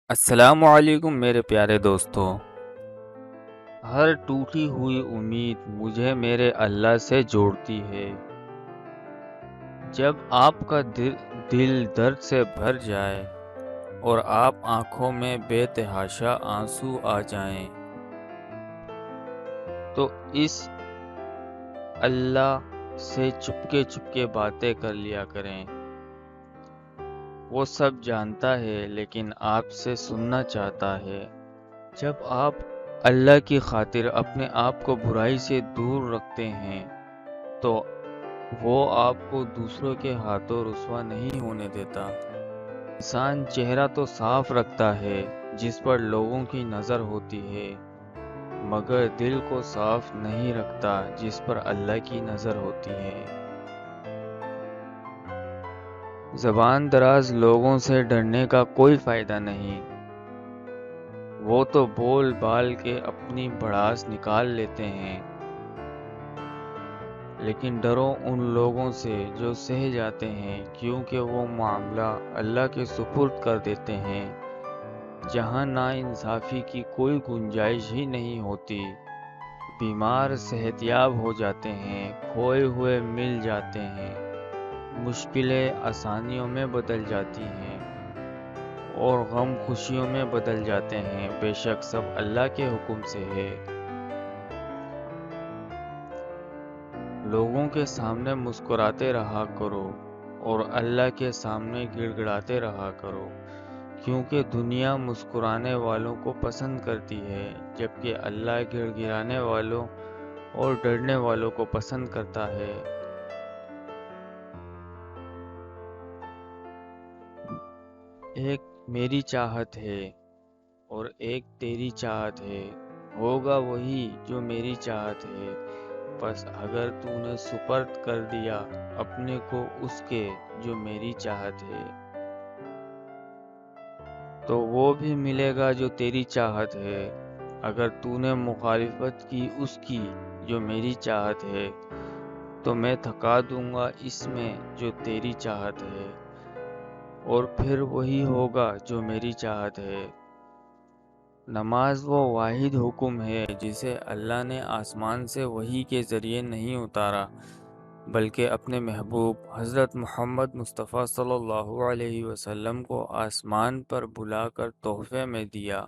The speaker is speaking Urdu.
السلام علیکم میرے پیارے دوستو۔ ہر ٹوٹی ہوئی امید مجھے میرے اللہ سے جوڑتی ہے۔ جب آپ کا دل درد سے بھر جائے اور آپ آنکھوں میں بے تحاشا آنسو آ جائیں تو اس اللہ سے چپکے باتیں کر لیا کریں۔ وہ سب جانتا ہے لیکن آپ سے سننا چاہتا ہے۔ جب آپ اللہ کی خاطر اپنے آپ کو برائی سے دور رکھتے ہیں تو وہ آپ کو دوسروں کے ہاتھوں رسوا نہیں ہونے دیتا۔ انسان چہرہ تو صاف رکھتا ہے جس پر لوگوں کی نظر ہوتی ہے، مگر دل کو صاف نہیں رکھتا جس پر اللہ کی نظر ہوتی ہے۔ زبان دراز لوگوں سے ڈرنے کا کوئی فائدہ نہیں، وہ تو بول بال کے اپنی بھڑاس نکال لیتے ہیں، لیکن ڈرو ان لوگوں سے جو سہ جاتے ہیں، کیونکہ وہ معاملہ اللہ کے سپرد کر دیتے ہیں، جہاں ناانصافی کی کوئی گنجائش ہی نہیں ہوتی۔ بیمار صحتیاب ہو جاتے ہیں، کھوئے ہوئے مل جاتے ہیں، مشکلیں آسانیوں میں بدل جاتی ہیں اور غم خوشیوں میں بدل جاتے ہیں۔ بے شک سب اللہ کے حکم سے ہے۔ لوگوں کے سامنے مسکراتے رہا کرو اور اللہ کے سامنے گڑ گڑاتے رہا کرو، کیونکہ دنیا مسکرانے والوں کو پسند کرتی ہے، جبکہ اللہ گڑ گڑانے والوں اور ڈرنے والوں کو پسند کرتا ہے۔ ایک میری چاہت ہے اور ایک تیری چاہت ہے، ہوگا وہی جو میری چاہت ہے، بس اگر تو نے سپرد کر دیا اپنے کو اس کے جو میری چاہت ہے، تو وہ بھی ملے گا جو تیری چاہت ہے۔ اگر تو نے مخالفت کی اس کی جو میری چاہت ہے، تو میں تھکا دوں گا اس میں جو تیری چاہت ہے، اور پھر وہی ہوگا جو میری چاہت ہے۔ نماز وہ واحد حکم ہے جسے اللہ نے آسمان سے وحی کے ذریعے نہیں اتارا، بلکہ اپنے محبوب حضرت محمد مصطفیٰ صلی اللہ علیہ وسلم کو آسمان پر بلا کر تحفے میں دیا۔